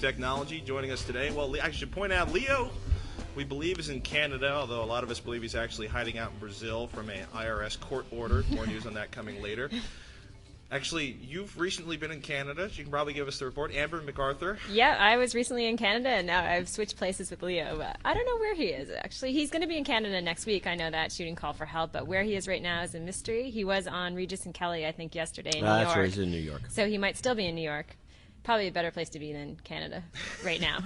technology. Joining us today, well, I should point out, Leo, we believe, is in Canada, although a lot of us believe he's actually hiding out in Brazil from an IRS court order. More news on that coming later. Actually, you've recently been in Canada. So you can probably give us the report. Amber and MacArthur. Yeah, I was recently in Canada, and now I've switched places with Leo. But I don't know where he is, actually. He's going to be in Canada next week. I know that, shooting Call for Help. But where he is right now is a mystery. He was on Regis and Kelly, I think, yesterday in New York. That's where he's in New York. So he might still be in New York. Probably a better place to be than Canada right now.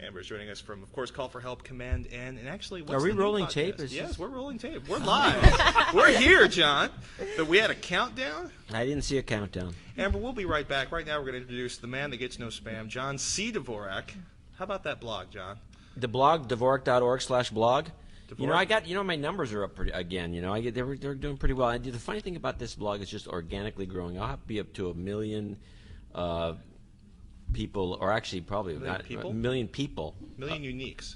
Amber's joining us from, of course, Call for Help, Command N. And actually, what's Are we the new rolling podcast? tape? Yes, we're rolling tape. We're live. We're here, John. But we had a countdown. I didn't see a countdown. Amber, we'll be right back. Right now, we're going to introduce the man that gets no spam, John C. Dvorak. How about that blog, John? The blog, Dvorak.org/blog. Dvorak. You know, I got, my numbers are up again. You know, they're doing pretty well. The funny thing about this blog is just organically growing. I'll have to be up to 1 million people, or actually probably a million people. Million uniques.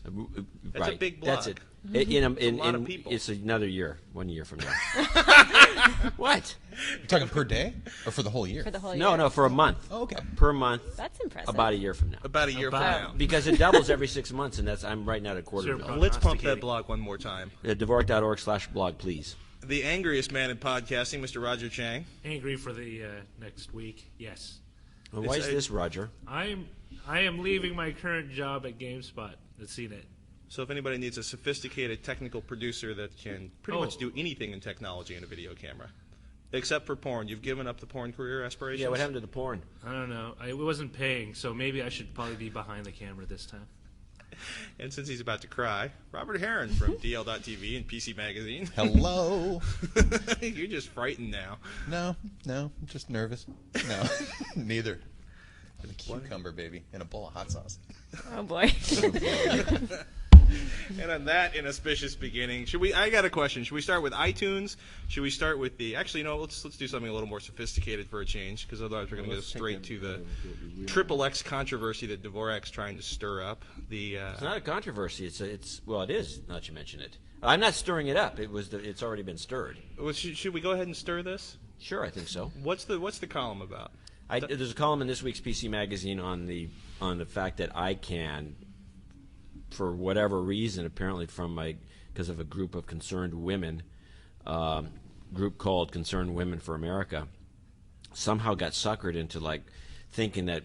That's right. a big blog. That's it. A lot of people. It's another year, 1 year from now. What? You're talking per day or for the whole year? For the whole year. No, for a month. Oh, okay. Per month. That's impressive. About a year from now. About a year from now. Because it doubles every 6 months, and I'm right now at a quarter Sure. million. Let's pump that blog one more time. Dvorak.org/blog, please. The angriest man in podcasting, Mr. Roger Chang. Angry for the next week, yes. Well, why is this, Roger? I am leaving my current job at GameSpot. That's seen it. So if anybody needs a sophisticated technical producer that can pretty much do anything in technology in a video camera, except for porn, you've given up the porn career aspirations? Yeah, what happened to the porn? I don't know. It wasn't paying, so maybe I should probably be behind the camera this time. And since he's about to cry, Robert Heron from DL.TV and PC Magazine. Hello. You're just frightened now. No, I'm just nervous. No, neither. With a cucumber, baby, and a bowl of hot sauce. Oh, boy. And on that inauspicious beginning, I got a question. Should we start with iTunes? Should we start with the? Actually, no. Let's do something a little more sophisticated for a change, because otherwise we're going to go straight to the XXX controversy that Dvorak's trying to stir up. It's not a controversy. It is. Now that you mention it. I'm not stirring it up. It's already been stirred. Well, should we go ahead and stir this? Sure, I think so. What's the column about? There's a column in this week's PC Magazine on the fact that ICANN, for whatever reason, apparently because of a group of concerned women, group called Concerned Women for America, somehow got suckered into thinking that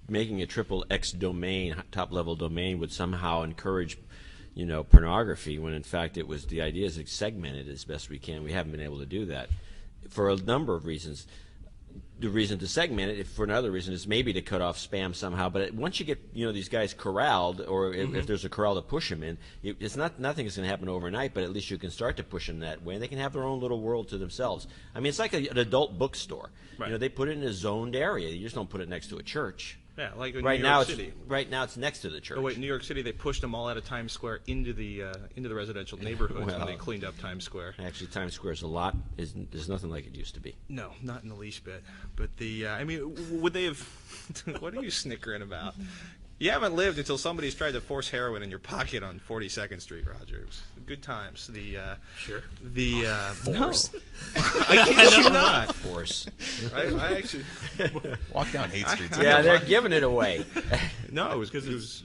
making a XXX domain, top-level domain, would somehow encourage, pornography. When in fact the idea is to segment it as best we can. We haven't been able to do that for a number of reasons. The reason to segment it, for another reason, is maybe to cut off spam somehow. But once you get these guys corralled, or if there's a corral to push them in, nothing is going to happen overnight. But at least you can start to push them that way, and they can have their own little world to themselves. I mean, it's like an adult bookstore. Right. They put it in a zoned area. You just don't put it next to a church. Yeah, like in New York City. Right now, it's next to the church. Oh wait, New York City, they pushed them all out of Times Square into the residential neighborhoods when they cleaned up Times Square. Actually, Times Square is nothing like it used to be. No, not in the least bit. But would they have? What are you snickering about? You haven't lived until somebody's tried to force heroin in your pocket on 42nd Street, Roger. It was good times. Sure. Force. No. I kid you not. Force. I actually Walk down Haight Street. Yeah, they're giving it away. No, it was because it was.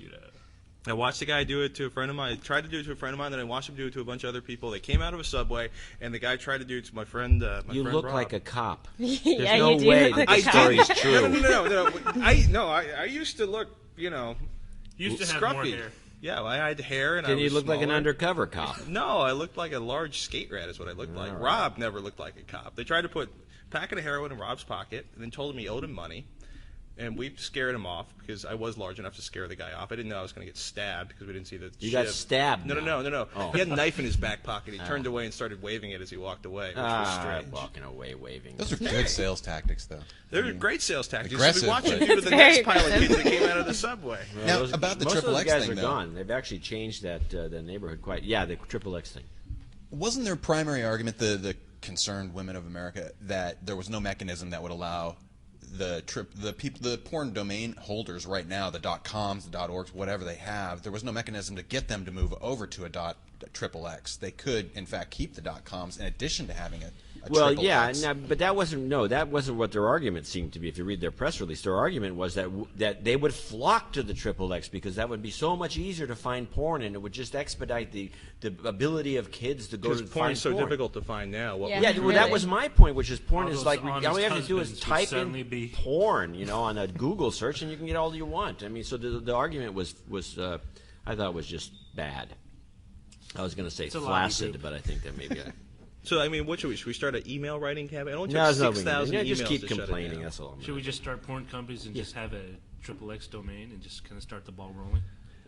I watched the guy do it to a friend of mine. I tried to do it to a friend of mine, then I watched him do it to a bunch of other people. They came out of a subway, and the guy tried to do it to my friend. You friend look Rob. like a cop. Yeah, There's no you do way look like that a the cop. story is true. No. I used to look, Used to have scruffy. more hair. Yeah, I had hair, and I Then was you look like an smaller. undercover cop. No, I looked like a large skate rat is what I looked like. All right. Rob never looked like a cop. They tried to put a packet of heroin in Rob's pocket and then told him he owed him money. And we scared him off because I was large enough to scare the guy off. I didn't know I was going to get stabbed because we didn't see the You got stabbed. No. Oh. He had a knife in his back pocket. He turned away and started waving it as he walked away, which was strange. Walking away, waving. Those are good sales tactics, though. They're great sales tactics. Aggressive, We watched him but- do to the Very next pile of aggressive. kids that came out of the subway. Now, about the most of those XXX guys thing, are though. gone. They've actually changed the neighborhood quite. Yeah, the XXX thing. Wasn't their primary argument, the Concerned Women of America, that there was no mechanism that would allow the porn domain holders right now, the .coms, the .orgs, whatever they have, there was no mechanism to get them to move over to a .XXX. They could, in fact, keep the .coms in addition to having a Well, triple yeah, X. but that wasn't what their argument seemed to be. If you read their press release, their argument was that they would flock to the triple X because that would be so much easier to find porn, and it would just expedite the ability of kids to go to Because find porn's so porn. difficult to find now. Yeah. Yeah, well, Really. that was my point, which is porn All is those like honest all you have to do is husbands would type suddenly in be- porn, on a Google search, and you can get all you want. I mean, so the argument was I thought was just bad. I was going to say It's a lobby flaccid, group. but I think that maybe. So, I mean, what should we start an email writing campaign? It only No, took it's not 6,000 emails just keep to shut it complaining. down. That's all. Should we just start porn companies and just have a triple X domain and just kind of start the ball rolling?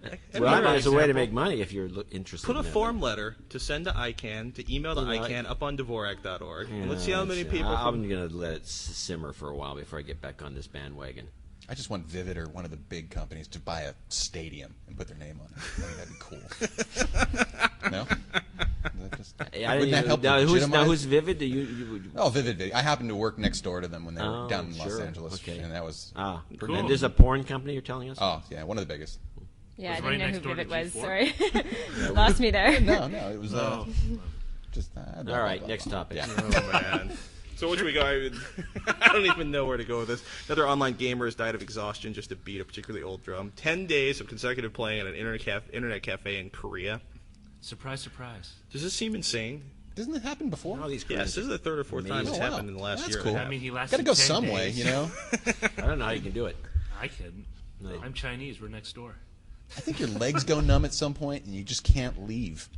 Well, Another there's a way to example. make money if you're interested. Put a in that. form letter to send to ICANN, to email to ICANN up on Dvorak.org. And let's see how many people. I'm going to let it simmer for a while before I get back on this bandwagon. I just want Vivid or one of the big companies to buy a stadium and put their name on it. I think that'd be cool. No? Is that just, wouldn't that help legitimize? Who's Vivid? Do you Oh, Vivid Video. I happened to work next door to them when they were Oh, down in Los sure. Angeles, Okay. and that was Cool. And there's a porn company you're telling us? oh yeah, one of the biggest. Yeah, I Was right didn't know next who door to Vivid was. G4? Sorry. Lost me there. No, it was Oh. just. Blah, All blah, right, blah, next blah. topic. Yeah. Oh, man. So, which we go? I don't even know where to go with this. Another online gamer has died of exhaustion just to beat a particularly old drum. 10 days of consecutive playing at an internet cafe in Korea. Surprise, surprise. Does this seem insane? Doesn't it happen before? All these Yes, this is the third or fourth time it's Oh, wow. happened in the last That's year. cool. and a I half. mean, he lasted Got to go 10 some days. way, I don't know how you can do it. I couldn't. No. I'm Chinese. We're next door. I think your legs go numb at some point, and you just can't leave,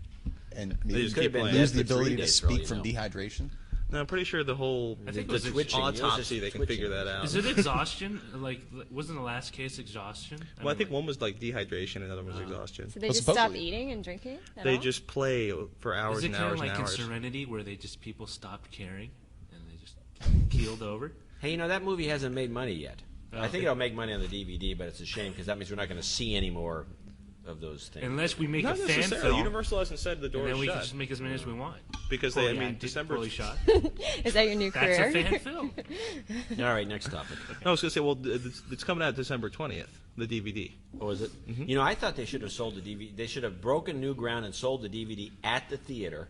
and maybe just you keep playing. lose the Dead for 3 ability to days for all speak you from know. dehydration. No, I'm pretty sure the whole I think the it was twitching. It was autopsy just they can twitching. figure that out. Is it exhaustion? Like, wasn't the last case exhaustion? Well, I think one was like dehydration, and another one was exhaustion. So they Well, just stop supposedly- eating and drinking? At They all? just play for hours Is it and kind of hours like and in hours. Serenity where they just people stopped caring and they just keeled over? Hey, that movie hasn't made money yet. I think it'll make money on the DVD, but it's a shame because that means we're not going to see any more of those things. Unless we make Not a fan necessarily. film, Universal hasn't said the door and then is we shut can just make as many as we want. because they. I Fully mean, acted, December. fully shot. Is that your new That's career? a fan film. All right, next topic. No, I was gonna say. Well, it's coming out December 20th. The DVD. Oh, is it? I thought they should have sold the DVD. They should have broken new ground and sold the DVD at the theater.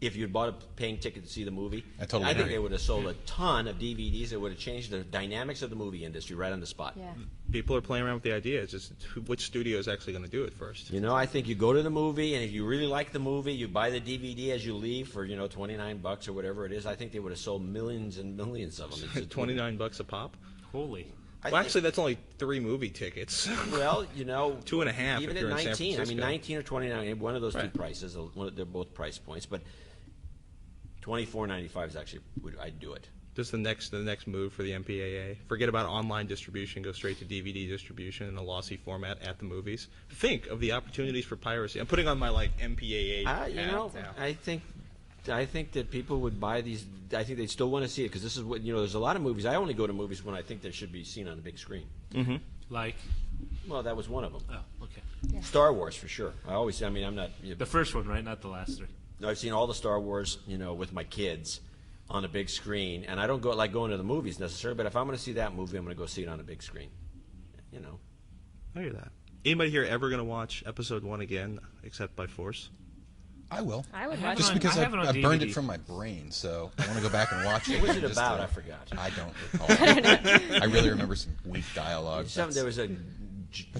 If you'd bought a paying ticket to see the movie, I totally think agree. they would have sold a ton of DVDs. It would have changed the dynamics of the movie industry right on the spot. Yeah. People are playing around with the idea. It's just which studio is actually going to do it first. I think you go to the movie, and if you really like the movie, you buy the DVD as you leave for $29 or whatever it is. I think they would have sold millions and millions of them. It's $29 a pop. Holy. Well, actually, that's only 3 movie tickets. Well, 2.5 even if at you're in San 19. I mean, Francisco. 19 or 29, one of those two Right. prices. They're both price points, but $24.95 is actually I'd do it. Just the next move for the MPAA. Forget about online distribution. Go straight to DVD distribution in a lossy format at the movies. Think of the opportunities for piracy. I'm putting on my MPAA. hat now. I think that people would buy these. I think they'd still want to see it because this is what There's a lot of movies. I only go to movies when I think they should be seen on the big screen. Like, Well, that was one of them. oh, okay. Star Wars for sure. I'm not. The first one, right? Not the last three. I've seen all the Star Wars, with my kids on a big screen, and I don't like going to the movies necessarily. But if I'm going to see that movie, I'm going to go see it on a big screen. I hear that. Anybody here ever going to watch episode 1 again, except by force? I will. I would I watch have Just on- it. because I have it on I burned DVD. it from my brain, so I want to go back and watch it. What was it just about? to- I forgot. I don't recall. I really remember some weak dialogue. There was a.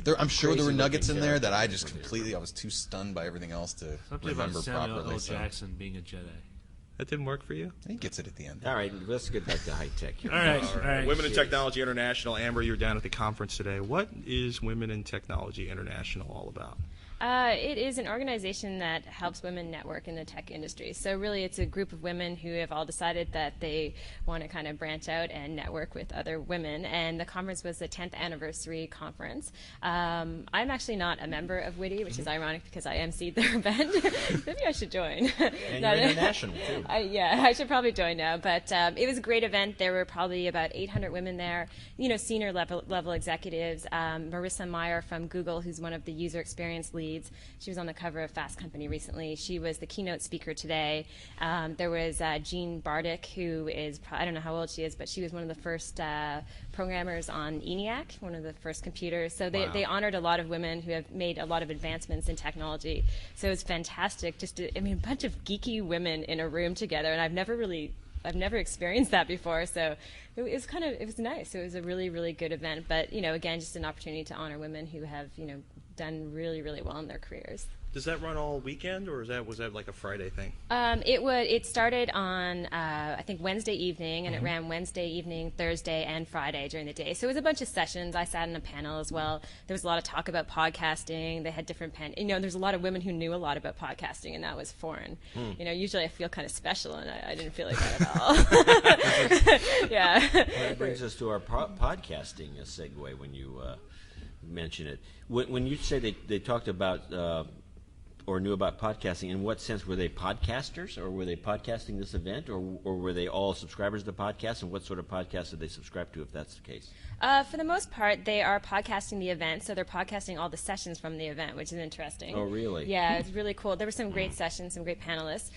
But I'm sure there were crazy-looking nuggets in there that I character. just completely. I was too stunned by everything else to Something about remember Samuel properly. L. So Jackson being a Jedi. That didn't work for you? he gets it at the end. All right, let's get back to high tech here. All right. Women in Technology International. Amber, you're down at the conference today. What is Women in Technology International all about? It is an organization that helps women network in the tech industry. So really it's a group of women who have all decided that they want to kind of branch out and network with other women. And the conference was the 10th anniversary conference. I'm actually not a member of WITI, which is ironic because I emceed their event. Maybe I should join. And you're international, too. I should probably join now. But it was a great event. There were probably about 800 women there, senior level executives. Marissa Meyer from Google, who's one of the user experience leads. She was on the cover of Fast Company recently. She was the keynote speaker today. There was Jean Bardick, who is, I don't know how old she is, but she was one of the first programmers on ENIAC, one of the first computers. So they honored a lot of women who have made a lot of advancements in technology. So it was fantastic. A bunch of geeky women in a room together, and I've never really I've never experienced that before. So it was nice. It was a really, really good event. But, again, just an opportunity to honor women who have, done really, really well in their careers. Does that run all weekend, or was that like a Friday thing? It started on I think Wednesday evening, and it ran Wednesday evening, Thursday, and Friday during the day. So it was a bunch of sessions. I sat in a panel as well. There was a lot of talk about podcasting. They had different there's a lot of women who knew a lot about podcasting, and that was foreign. Usually I feel kind of special, and I didn't feel like that at all. Yeah. Well, that brings us to our podcasting segue when you mention it. When you say they talked about or knew about podcasting, in what sense? Were they podcasters, or were they podcasting this event, or were they all subscribers to podcasts, and what sort of podcasts did they subscribe to, if that's the case? For the most part, they are podcasting the event, so they're podcasting all the sessions from the event, which is interesting. Oh, really? Yeah, it's really cool. There were some great sessions, some great panelists.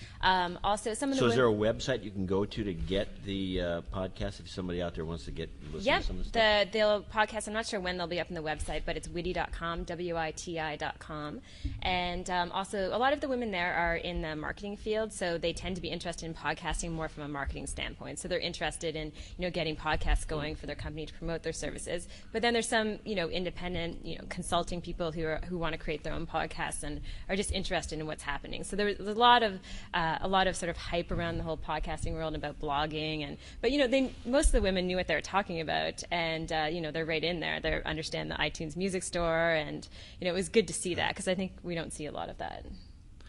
Also, some of the So is there a website you can go to get the podcast if somebody out there wants to listen to some of the stuff? They'll podcast. I'm not sure when they'll be up on the website, but it's witty.com, WITI.com. And also, a lot of the women there are in the marketing field, so they tend to be interested in podcasting more from a marketing standpoint. So they're interested in, getting podcasts going for their company to promote their services. But then there's some, independent, consulting people who want to create their own podcasts and are just interested in what's happening. So there's a lot of sort of hype around the whole podcasting world about blogging, but most of the women knew what they were talking about, and they're right in there. They understand the iTunes Music Store, and it was good to see that, because I think we don't see a lot of that.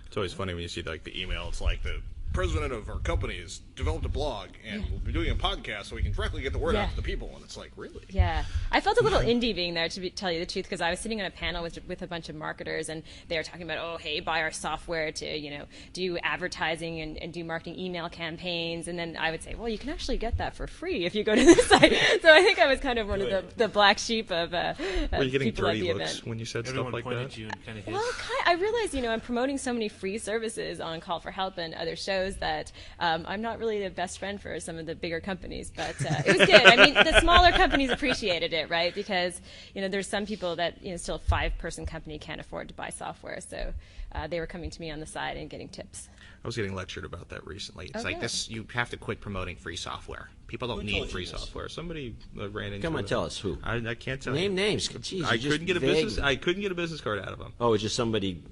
It's always funny when you see like the email. It's like the president of our company has developed a blog, and we'll be doing a podcast so we can directly get the word out to the people. And it's like, really? Yeah. I felt a little indie being there, to tell you the truth, because I was sitting on a panel with a bunch of marketers, and they were talking about, oh, hey, buy our software to, do advertising and do marketing email campaigns. And then I would say, well, you can actually get that for free if you go to this site. So I think I was kind of one of the black sheep of Were you getting people at dirty the looks event. when you said Everyone stuff like pointed that? to you and kind of hissed. Well, I realize, I'm promoting so many free services on Call for Help and other shows that I'm not really the best friend for some of the bigger companies, but it was good. I mean, the smaller companies appreciated it, right? Because, there's some people that, still a 5-person company can't afford to buy software, so they were coming to me on the side and getting tips. I was getting lectured about that recently. It's like, good. this, you have to quit promoting free software. People don't need free software. Somebody ran into Come on, it. tell us who. I can't tell you. Name names. Jeez, I you're couldn't just get a vague. business. I couldn't get a business card out of them. Oh, it's just somebody,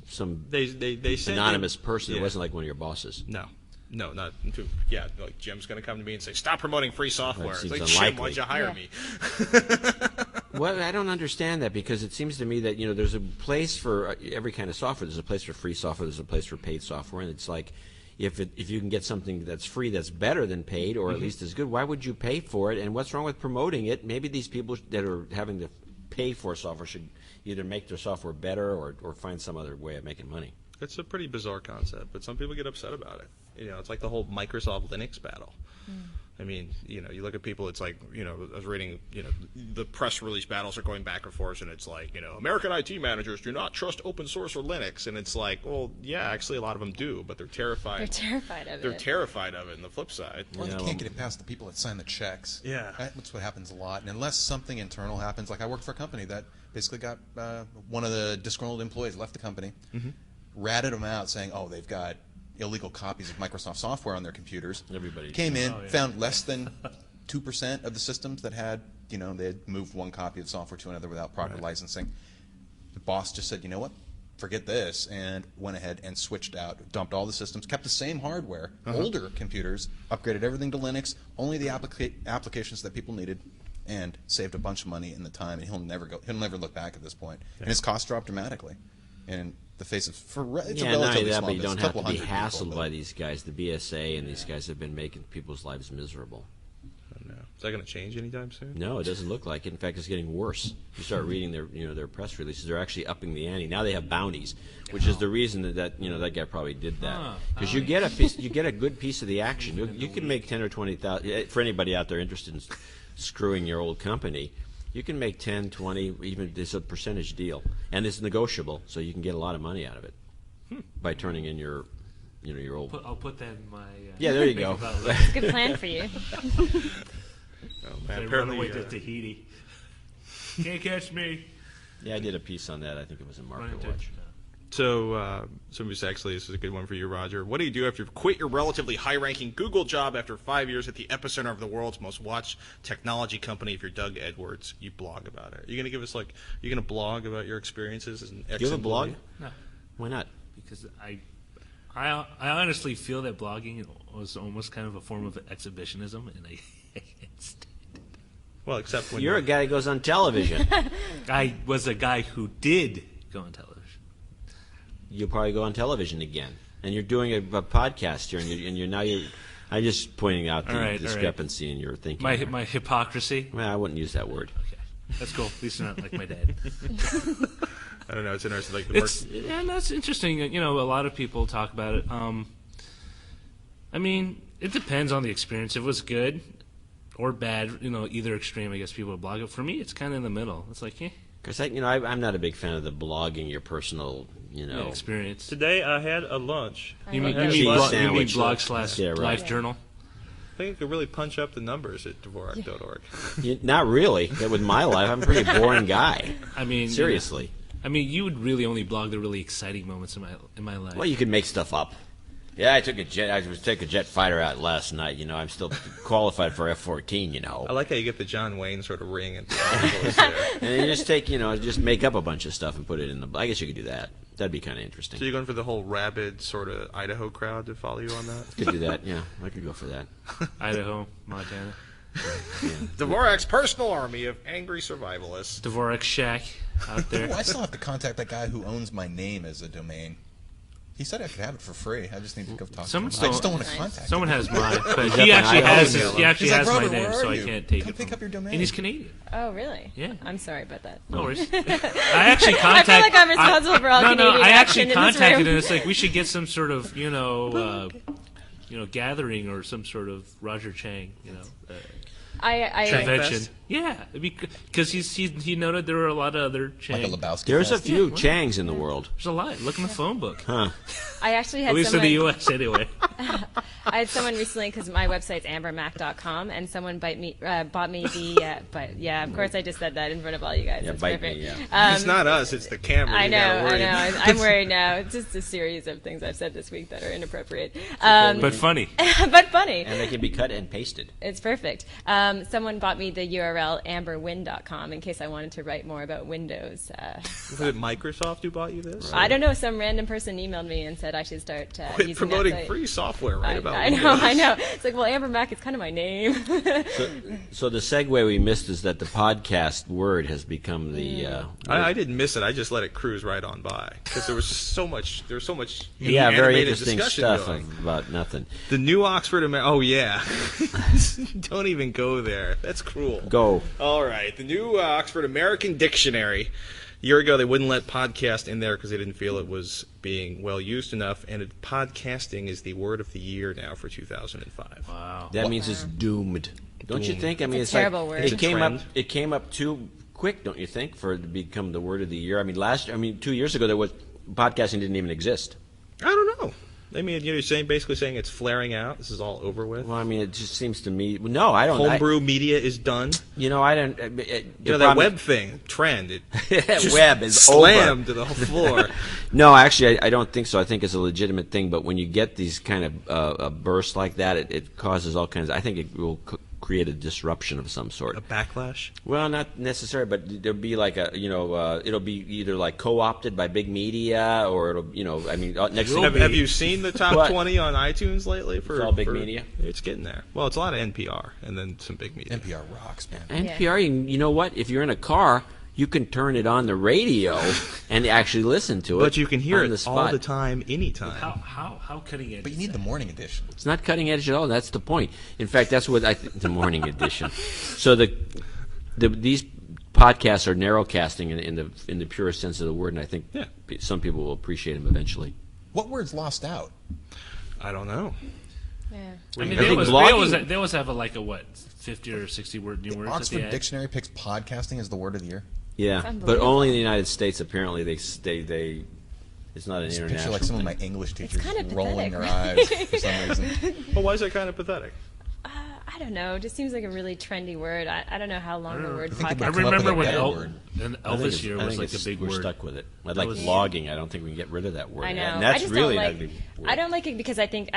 some They sent anonymous in- person. Yeah. It wasn't like one of your bosses. No, not. Yeah, like Jim's going to come to me and say, "Stop promoting free software." That It's seems like, Jim, unlikely. why'd you hire Yeah. me? Well, I don't understand that, because it seems to me that there's a place for every kind of software. There's a place for free software. There's a place for paid software, and it's like if you can get something that's free that's better than paid, or at least as good, why would you pay for it? And what's wrong with promoting it? Maybe these people that are having to pay for software should either make their software better or find some other way of making money. It's a pretty bizarre concept, but some people get upset about it. It's like the whole Microsoft Linux battle. I mean, you look at people, it's like, I was reading, the press release battles are going back and forth, and it's like, American IT managers do not trust open source or Linux. And it's like, well, yeah, actually a lot of them do, but they're terrified. They're terrified of it. They're terrified of it, and the flip side. Or they can't get it past the people that sign the checks. Yeah. That's what happens a lot. And unless something internal happens, like I worked for a company that basically got one of the disgruntled employees left the company, ratted them out saying, oh, they've got illegal copies of Microsoft software on their computers. Everybody came in, found less than 2% of the systems that had, they had moved one copy of software to another without proper licensing. The boss just said, you know what, forget this, and went ahead and switched out, dumped all the systems, kept the same hardware, older computers, upgraded everything to Linux, only the applications that people needed, and saved a bunch of money in the time, and he'll never look back at this point. And his costs dropped dramatically. And the face of it's a relatively not small but you business, don't a have couple to be hundred people, hassled but- by these guys. The BSA and these guys have been making people's lives miserable. No. Is that going to change anytime soon? No, it doesn't look like it. In fact, it's getting worse. You start reading their press releases. They're actually upping the ante. Now they have bounties, which is the reason that guy probably did that. Because you get a good piece of the action. You can make 10 or 20,000 for anybody out there interested in screwing your old company. You can make 10, 20, even it's a percentage deal, and it's negotiable, so you can get a lot of money out of it by turning in your old. I'll put that in my. Yeah, there you go. think about it. It's a good plan for you. Oh, man, Run apparently, away to Tahiti. Can't catch me. Yeah, I did a piece on that. I think it was in Run Market into Watch. So actually, this is a good one for you, Roger. What do you do after you've quit your relatively high-ranking Google job after 5 years at the epicenter of the world's most watched technology company? If you're Doug Edwards, you blog about it. Are you going to give us you're going to blog about your experiences as an ex-employee? Do you have a blog? No, Why not? because I honestly feel that blogging was almost kind of a form of exhibitionism, and I can't stand it. Well, except when You're a guy who goes on television. I was a guy who did go on television. You'll probably go on television again, and you're doing a podcast here, and you're now. I'm just pointing out the discrepancy in your thinking. My hypocrisy. Well, I wouldn't use that word. Okay, that's cool. At least you're not like my dad. I don't know. It's interesting. Yeah, that's interesting. You know, a lot of people talk about it. I mean, it depends on the experience. If it was good or bad, either extreme, I guess people would blog it. For me, it's kind of in the middle. It's like, Because I'm not a big fan of the blogging your personal, experience. Today I had a lunch. You mean sandwich. blog / Yeah, right. life journal? I think you could really punch up the numbers at Dvorak.org. Not really. With my life, I'm a pretty boring guy. I mean, seriously. You would really only blog the really exciting moments in my life. Well, you could make stuff up. Yeah, I took a jet fighter out last night. I'm still qualified for F-14. I like how you get the John Wayne sort of ring at the articles there. And then you just just make up a bunch of stuff and put it in the. I guess you could do that. That'd be kind of interesting. So you're going for the whole rabid sort of Idaho crowd to follow you on that? Could do that. Yeah, I could go for that. Idaho, Montana. Yeah. Dvorak's personal army of angry survivalists. Dvorak Shack out there. I still have to contact that guy who owns my name as a domain. He said I could have it for free. I just need to go talk to him. I just don't want to contact him. Someone has mine, but he actually has like, my Robert, name, so I can't take Come it. pick up your domain. And he's Canadian. Oh, really? Yeah. I'm sorry about that. No worries. I actually contacted. I feel like I'm responsible for all Canadian I actually action in this contacted room. him. It's like we should get some sort of gathering or some sort of Roger Chang convention. Fest? Yeah, because he noted there were a lot of other Chang. Like a Lebowski There's a Fest. few Changs in the world. There's a lot. Look in the phone book. Huh. I actually had At least someone, in the U.S. anyway. I had someone recently, because my website's ambermac.com, and someone bought me the, but yeah, of course I just said that in front of all you guys. Yeah, It's bite perfect. me, yeah. It's not us, it's the camera. I know. I'm worried now. It's just a series of things I've said this week that are inappropriate. But funny. But funny. And they can be cut and pasted. It's perfect. Someone bought me the URL amberwin.com in case I wanted to write more about Windows. Was it Microsoft who bought you this? I don't know. Some random person emailed me and said I should start Quit using promoting that site. free software about I know. It's like, well, Amber Mac is kind of my name. So the segue we missed is that the podcast word has become the. I didn't miss it. I just let it cruise right on by because there was so much. There was so much. very animated interesting discussion stuff going. about nothing. The new Oxford American. Oh yeah, don't even go there. That's cruel. Go. All right, the new Oxford American Dictionary. A year ago, they wouldn't let podcast in there because they didn't feel it was being well used enough. And podcasting is the word of the year now for 2005. Wow. That means it's doomed. Don't you think? I mean, It's a terrible word. It came up. trend. It came up too quick, don't you think, for it to become the word of the year? I mean, 2 years ago, podcasting didn't even exist. I don't know. I mean, you're basically saying it's flaring out. This is all over with. Well, I mean, it just seems to me. No, I don't. Homebrew media is done. I don't. That web thing, trend, it just web is slammed over. to the whole floor. No, actually, I don't think so. I think it's a legitimate thing. But when you get these kind of bursts like that, it causes all kinds. I think it will create a disruption of some sort. A backlash? Well, not necessarily, but there'll be like it'll be either like co-opted by big media, or it'll, next thing. Have you seen the top What? 20 on iTunes lately? It's all big media? It's getting there. Well, it's a lot of NPR and then some big media. NPR rocks, man. NPR, you know what? If you're in a car, you can turn it on the radio and actually listen to it. But you can hear on it the spot. all the time, anytime. How cutting edge? But you need the morning edition. It's not cutting edge at all. That's the point. In fact, that's what the morning edition. So these podcasts are narrowcasting in the purest sense of the word, and I think some people will appreciate them eventually. What word's lost out? I don't know. Yeah. I mean, I they think always have a 50 or 60 word new words at Oxford the end. Dictionary picks podcasting as the word of the year. Yeah, That's but only in unbelievable. the United States. Apparently, they it's not an Just picture international. like some of thing. my English teachers kind of rolling pathetic, their eyes for some reason. Well, why is that kind of pathetic? I I don't know. It just seems like a really trendy word. I don't know how long the word think podcast. they I remember when better word. Elvis year was like a big we're word. stuck with it. Like blogging, I don't think we can get rid of that word. I know. And that's I just really don't an like. ugly word. I don't like it because I think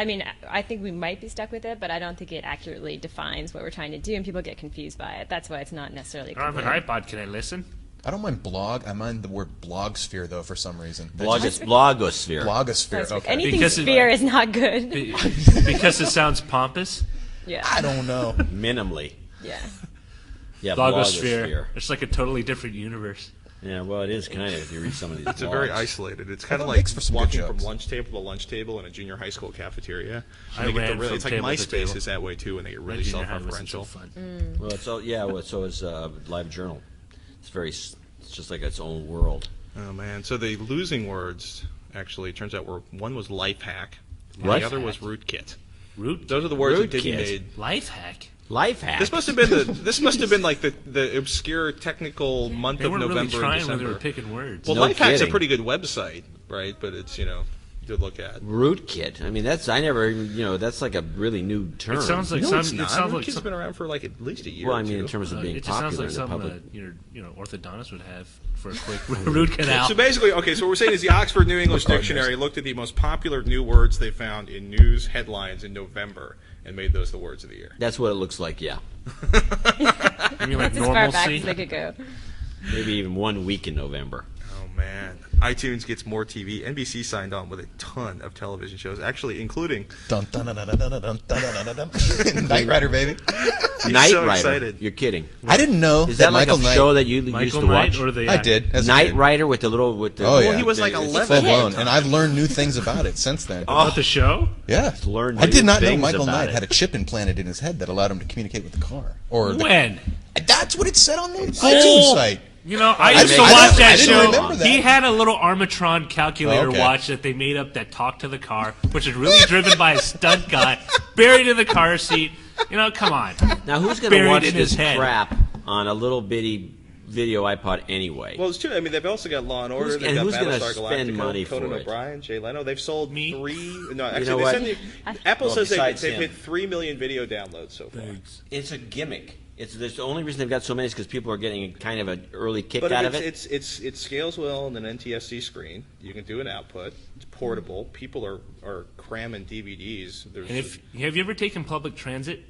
we might be stuck with it, but I don't think it accurately defines what we're trying to do, and people get confused by it. That's why it's not necessarily. I have an iPod. Can I listen? I don't mind blog. I mind the word blogosphere, though, for some reason. Blogosphere. Blogosphere, okay. Anything Because sphere is not good. Because it sounds pompous. Yeah. I don't know. Minimally. Yeah. Yeah, Blogosphere. It's like a totally different universe. Yeah, well, it is kind of if you read some of these It's blogs. very isolated. It's kind of It like makes for some good walking from jokes. lunch table to lunch table in a junior high school cafeteria. I They get ran from it's like table to MySpace table. is that way too, and they get really Junior high wasn't self-referential. so fun. Well, it's all, so is Live Journal. It's just like its own world. Oh man! So the losing words actually turns out one was life hack, and Life the other hack? was rootkit. Root. Those are the words that Diddy Rootkit. made. Life hack. Life hack. This must have been like the obscure technical month They of weren't November really trying and when they December. were picking words. Well, No Lifehack's a kidding. pretty good website, right? But it's to look at. Rootkit. I mean, that's like a really new term. It sounds like No, some. it's It not. sounds like Rootkit's some. been around for like at least a year. well, I or mean, two. in terms of being It just sounds popular like in the something public. your orthodontist would have for a quick root canal. So basically, okay, so what we're saying is the Oxford New English Dictionary looked at the most popular new words they found in news headlines in November and made those the words of the year. That's what it looks like. Yeah, I mean, like That's as far back normalcy. as they could go. maybe even 1 week in November. Oh man, iTunes gets more TV. NBC signed on with a ton of television shows, actually including Dun, dun, dun, dun, dun, dun, dun, dun, dun, dun. Knight Rider, baby. Knight so Rider. excited. You're kidding. I didn't know Is that like Michael a Knight. show that you used Michael to Knight watch? or the I did. As a Knight kid. Rider with the Oh, well, yeah. he was like It's 11 full blown, at the and I've learned new things about it since then. About the show? Yeah. learned I did new not know things Michael about Knight it. had a chip implanted in his head that allowed him to communicate with the car. Or When? that's what it said on the iTunes site. You know, I I used to didn't- watch that I didn't show. remember that. He had a little Armatron calculator Oh, okay. watch that they made up that talked to the car, which is really driven by a stunt guy buried in the car seat. You know, come on. Now, who's going to Buried watch in his this head. crap on a little bitty video iPod anyway? Well, it's true. I mean, they've also got Law and Order. Who's- They've and got who's gonna Battlestar spend Galactica, money Conan for it? O'Brien, Jay Leno. They've sold Me? No, actually, know they what? said Apple Well, says they've besides him. hit 3 million video downloads so far. It's a gimmick. The only reason they've got so many is because people are getting kind of an early kick But out of it. it scales well on an NTSC screen. You can do an output. It's portable. People are cramming DVDs. And have you ever taken public transit?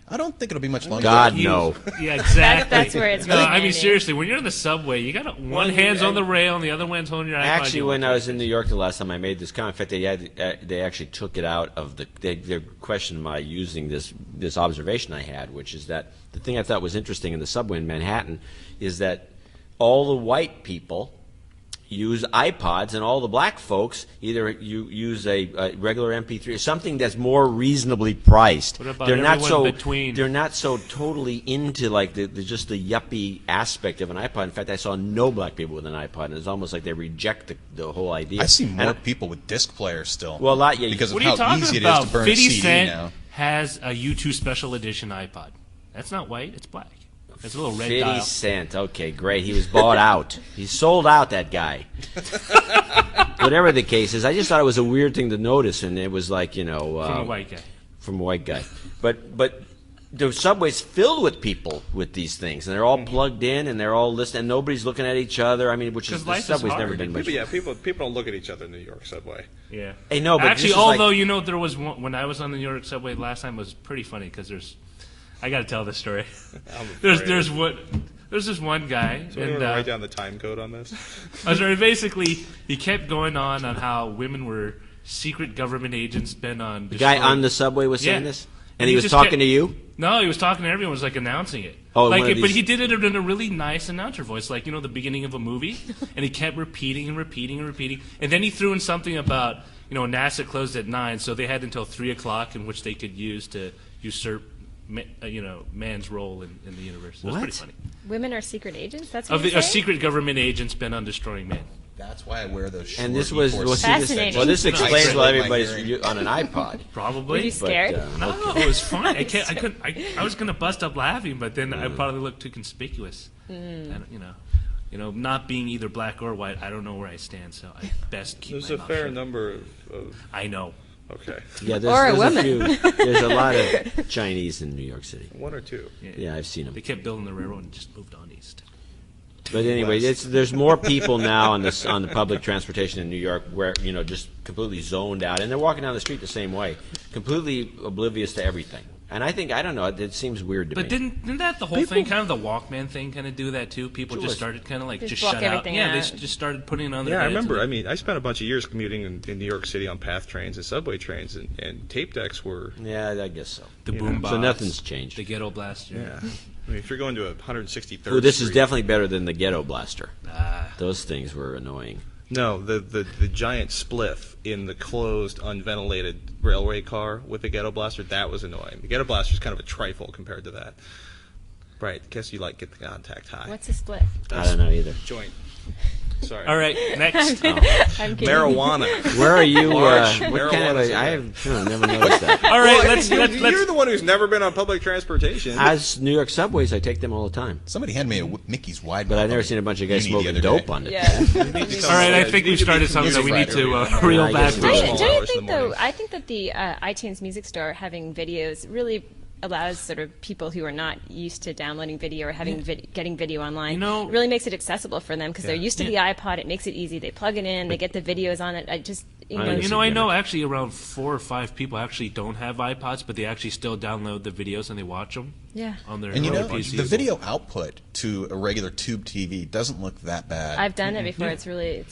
I don't think it'll be much longer. God, You- no. Yeah, exactly. That's where it's No, really I mean handy. seriously, when you're in the subway, you got one hand's on the rail and the other one's holding your iPod. Actually, You when want I was in New York the last time, I made this comment. In fact, they actually took it out of they questioned my using this observation I had, which is that the thing I thought was interesting in the subway in Manhattan is that all the white people use iPods, and all the black folks either use a regular MP3 or something that's more reasonably priced. What about they're not everyone so between? they're not so totally into like just the yuppie aspect of an iPod. In fact, I saw no black people with an iPod, and it's almost like they reject the whole idea. I see more And people with disc players still. Well, not yet. because of What are you how talking easy it about? is to burn 50 a CD Cent now. has a U2 special edition iPod. That's not white, it's black. It's a little red 50 dial. cent. Okay, great. He was bought out. He sold out, that guy. Whatever the case is, I just thought it was a weird thing to notice, and it was like, From a white guy. From a white guy. But the subway's filled with people with these things, and they're all plugged in, and they're all listening, and nobody's looking at each other. I mean, which is 'Cause the life is subway's hard. never been much. People don't look at each other in the New York subway. Yeah. Hey, no, but actually, this is although like, there was one, when I was on the New York subway last time, it was pretty funny because I got to tell this story. I'm afraid. There's this one guy, So we want to write down the time code on this. basically he kept going on how women were secret government agents bent on the guy destroying- on the subway was saying Yeah. this, and he he was just talking kept- to you. No, he was talking to everyone. Was like announcing it. Oh, like, one of but these- he did it in a really nice announcer voice, like the beginning of a movie, and he kept repeating and repeating and repeating, and then he threw in something about NASA closed at 9, so they had until 3 o'clock in which they could use to usurp man's role in the universe. It was What? pretty funny. Women are secret agents? That's what A you're saying? secret government agent's been on destroying man. That's why I wear those short And this was E4 Fascinating. well, this explains I why like my everybody's hearing. on an iPod. Probably. Were you scared? No, it was fun. I couldn't. I was gonna bust up laughing, but then I probably looked too conspicuous. And, not being either black or white, I don't know where I stand. So I best keep. There's my a mouth fair shut. number of. I know. Okay. Yeah, Or a woman. There's a lot of Chinese in New York City. One or two. Yeah, I've seen them. They kept building the railroad and just moved on east. But anyway, there's more people now on the public transportation in New York where just completely zoned out, and they're walking down the street the same way, completely oblivious to everything. And I don't know, it seems weird to me. But didn't that the whole thing, kind of the Walkman thing, kind of do that too? People just started kind of like just block shut out. everything Yeah, out. they just started putting it on their Yeah, I heads remember. and I mean, I spent a bunch of years commuting in New York City on PATH trains and subway trains, and tape decks were. Yeah, I guess so. the boom box. So nothing's changed. The ghetto blaster. Yeah. I mean, if you're going to 163rd Ooh, this is Street- definitely better than the Ghetto Blaster. Ah. Those things were annoying. No, the giant spliff in the closed, unventilated railway car with the ghetto blaster, that was annoying. The ghetto blaster is kind of a trifle compared to that. Right, guess you get the contact high. What's a split? I don't know either. Joint. Sorry. All right, next. I'm kidding. Marijuana. Where are you? Large What kind of marijuana I have never noticed that. All right, Well, let's you're the one who's never been on public transportation. As New York subways, I take them all the time. Somebody handed me a Mickey's wide. But I've never seen a bunch of guys Uni the smoking other dope day. on it. Yeah. All right, I think we started something that we need to reel I back guess to. we Don't should. you hours in think, the though, morning. I think that the iTunes Music Store having videos really allows sort of people who are not used to downloading video or having getting video online, really makes it accessible for them because they're used to the iPod. It makes it easy. They plug it in. They get the videos on it. I know actually around 4 or 5 people actually don't have iPods, but they actually still download the videos and they watch them. Yeah. On their And PC the as video output to a regular tube TV doesn't look that bad. I've done it before. It's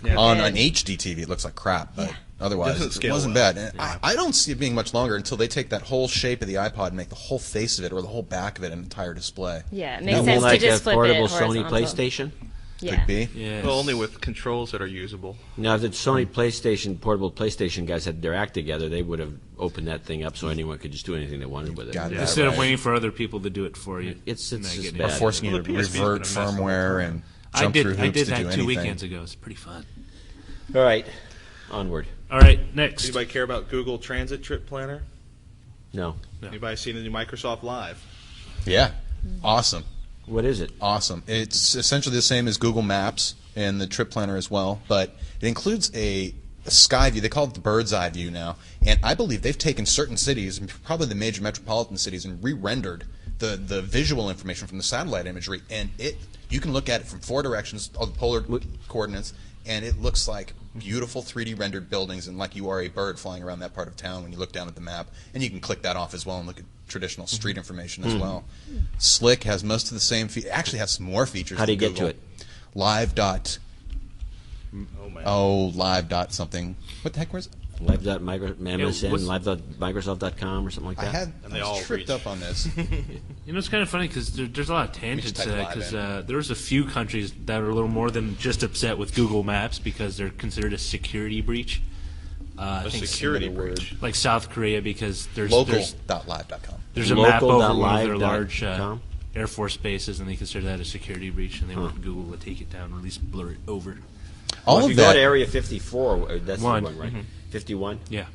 quite On good. an HDTV, it looks like crap, but otherwise Doesn't it scale wasn't well. bad. And I don't see it being much longer until they take that whole shape of the iPod and make the whole face of it or the whole back of it an entire display. Yeah, it You makes mean sense like to a just flip portable it Sony horizontal. PlayStation? Yeah. Could be. Yes. Well, only with controls that are usable. Now, if the Sony PlayStation, portable PlayStation guys had their act together, they would have opened that thing up so anyone could just do anything they wanted with it. Got it. Instead of Right. waiting for other people to do it for you. It's And then just getting bad. Or forcing you Well, to the PSP 's been a revert mess the whole firmware time. and I jump through did hoops to that do 2 anything. weekends ago. It's pretty fun. All right, onward. All right, next. Anybody care about Google Transit Trip Planner? No. Anybody seen the new Microsoft Live? Yeah. Awesome. What is it? Awesome. It's essentially the same as Google Maps and the trip planner as well, but it includes a sky view. They call it the bird's eye view now. And I believe they've taken certain cities, and probably the major metropolitan cities, and re-rendered the visual information from the satellite imagery. And you can look at it from 4 directions, all the polar coordinates, and it looks like beautiful 3D rendered buildings and like you are a bird flying around that part of town when you look down at the map. And you can click that off as well and look at traditional street information as well. Slick has most of the same features. Actually has some more features. How do than you get to Google. it? Live dot Oh, man. live dot something. What the heck was it? Live.MSN, what's- live.microsoft.com or something like that? And they I all was tripped reach. up on this. You know, it's kind of funny because there's a lot of tangents type to that live because in. there's a few countries that are a little more than just upset with Google Maps because they're considered a security breach. I A think security similar breach. like South Korea because there's Local.live.com. there's a map over one of their Local.live.com? large Air Force bases and they consider that a security breach and they want Google to take it down or at least blur it over. All Well, if of you go that. to Area 54, that's One. the one, right? 51? Yeah.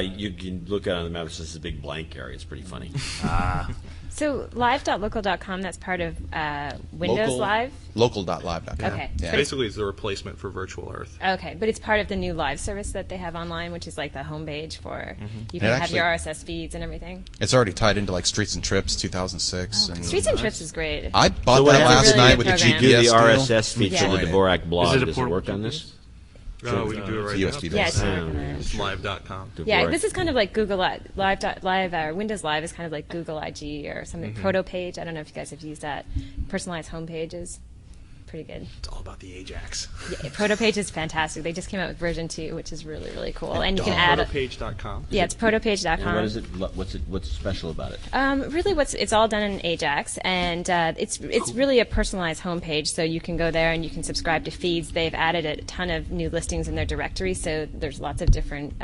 You can look at it on the map. It's just a big blank area. It's pretty funny. So live.local.com, that's part of Windows Live? Local.live.com. Okay. Yeah. Basically, it's the replacement for Virtual Earth. Okay, but it's part of the new live service that they have online, which is like the homepage for you can It have actually- your RSS feeds and everything. It's already tied into like Streets and Trips 2006. and Streets and Trips is great. I bought So what that happens last if night you with the program? Do the GPS deal. RSS feed Yeah. for the Dvorak blog. Is it a Does it portable work on GPS? this? Oh, we can do it right It's a USB now. Yeah, based. it's working on it. It's live.com. Yeah, Dvorak. this is kind of like Google Live. Windows Live is kind of like Google IG or something. Proto Page. I don't know if you guys have used that. Personalized home pages. Pretty good. It's all about the Ajax. Yeah, Proto Page is fantastic. They just came out with version 2, which is really, really cool. And you can add. Protopage.com. Yeah, it's protopage.com. And what is it? What's special about it? Really, it's all done in Ajax, and it's really a personalized homepage. So you can go there and you can subscribe to feeds. They've added a ton of new listings in their directory, so there's lots of different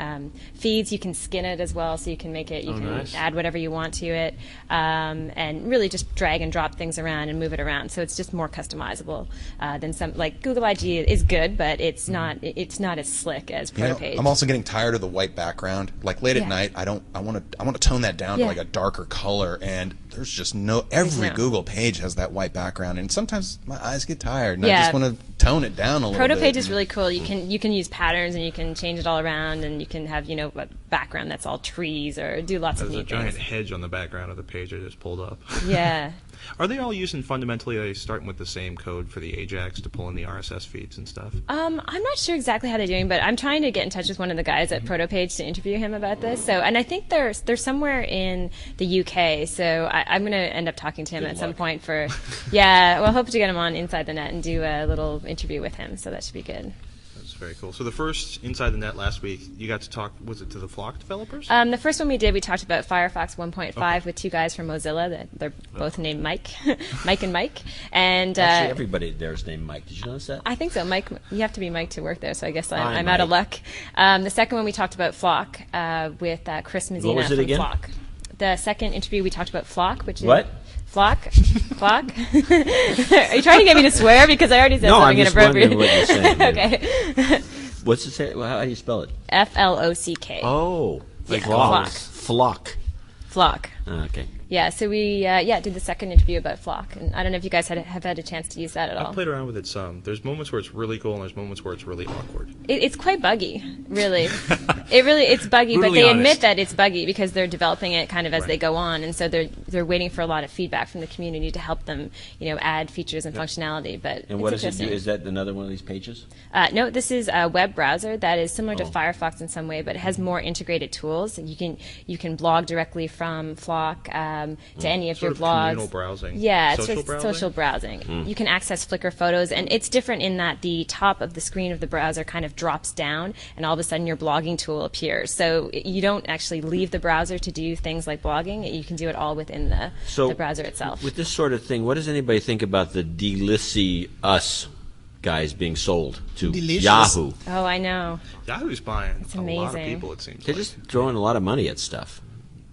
feeds. You can skin it as well, so you can make it. You can nice. add whatever you want to it, and really just drag and drop things around and move it around. So it's just more customizable. than some. Like Google IG is good, but it's not as slick as ProtoPage. I'm also getting tired of the white background. Like late at night, I want to tone that down to like a darker color, and there's just every Google page has that white background, and sometimes my eyes get tired, and I just want to tone it down a little bit. ProtoPage is really cool. You can use patterns, and you can change it all around, and you can have a background that's all trees, or do lots of neat things. There's a giant hedge on the background of the page I just pulled up. Yeah. Are they all using fundamentally starting with the same code for the AJAX to pull in the RSS feeds and stuff? I'm not sure exactly how they're doing, but I'm trying to get in touch with one of the guys at ProtoPage to interview him about this. So, and I think they're somewhere in the UK. So I'm going to end up talking to him at some point for, well, hope to get him on Inside the Net and do a little interview with him. So that should be good. Very cool. So the first Inside the Net last week, you got to talk, was it to the Flock developers? The first one we did, we talked about Firefox 1.5 with two guys from Mozilla. They're both named Mike, Mike and Mike. And actually, everybody there is named Mike. Did you notice that? I think so. Mike, you have to be Mike to work there, so I guess I'm out of luck. The second one we talked about Flock with Chris Mazzina what was it from again? Flock. The second interview we talked about Flock, which is what? Flock? Flock? Are you trying to get me to swear? Because I already said something inappropriate. No, I'm just wondering what you're saying. Okay. What's it say? Well, how do you spell it? Flock. Oh. Yeah, Flock. Flock. Flock. Flock. Okay. Yeah, so we did the second interview about Flock, and I don't know if you guys have had a chance to use that at all. I've played around with it some. There's moments where it's really cool, and there's moments where it's really awkward. It's quite buggy, really. It's buggy, but they admit that it's buggy because they're developing it kind of as they go on, and so they're waiting for a lot of feedback from the community to help them, add features and functionality. But and what does it do? Is that another one of these pages? No, this is a web browser that is similar to Firefox in some way, but it has more integrated tools. You can blog directly from Flock to any of your blogs. Communal browsing. Yeah, social it's browsing? social browsing. You can access Flickr photos, and it's different in that the top of the screen of the browser kind of drops down, and all of a sudden your blogging tool appears. So you don't actually leave the browser to do things like blogging. You can do it all within the browser itself. With this sort of thing, what does anybody think about the Delissy Us guys being sold to Yahoo? Oh, I know. Yahoo's buying It's a amazing. lot of people, it seems They're just throwing a lot of money at stuff.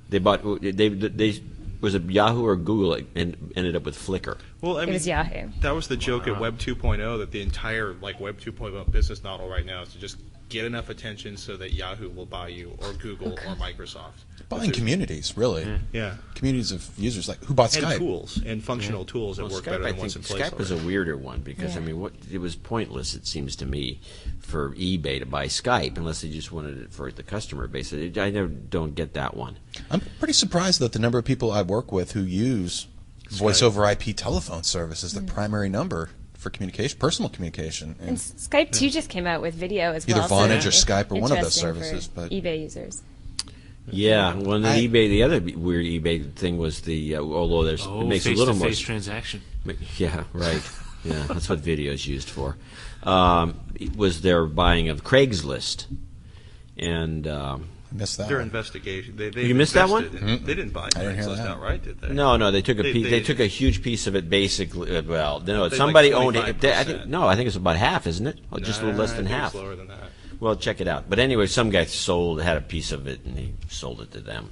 They bought. They was it Yahoo or Google and ended up with Flickr? Well, I mean, It was Yahoo. That was the joke at Web 2.0, that the entire Web 2.0 business model right now is to just get enough attention so that Yahoo will buy you, or Google, or Microsoft. Buying communities, really. Yeah. Communities of users, like who bought And Skype? tools, and functional tools that work Skype, better than I once think in place. Skype was a weirder one because I mean, it was pointless. It seems to me for eBay to buy Skype unless they just wanted it for the customer base. I don't get that one. I'm pretty surprised that the number of people I work with who use voice over IP telephone service as the primary number for communication, personal communication. And Skype too just came out with video as well. Either Vonage or it's Skype or one of those interesting services, for but eBay users. Yeah, well, then eBay. The other weird eBay thing was the although there's it makes a little more face-to-face transaction. Yeah, right. Yeah, that's what video is used for. It was their buying of Craigslist, and I missed that Their one. investigation. They You missed that one? They didn't buy didn't hear Craigslist that. outright, did they? no, they took they took a huge piece of it. Basically, well, no, somebody owned it. I think it's about half, isn't it? Or just a little less than I think half. it's lower than that. Well, check it out. But anyway, some guy had a piece of it, and he sold it to them.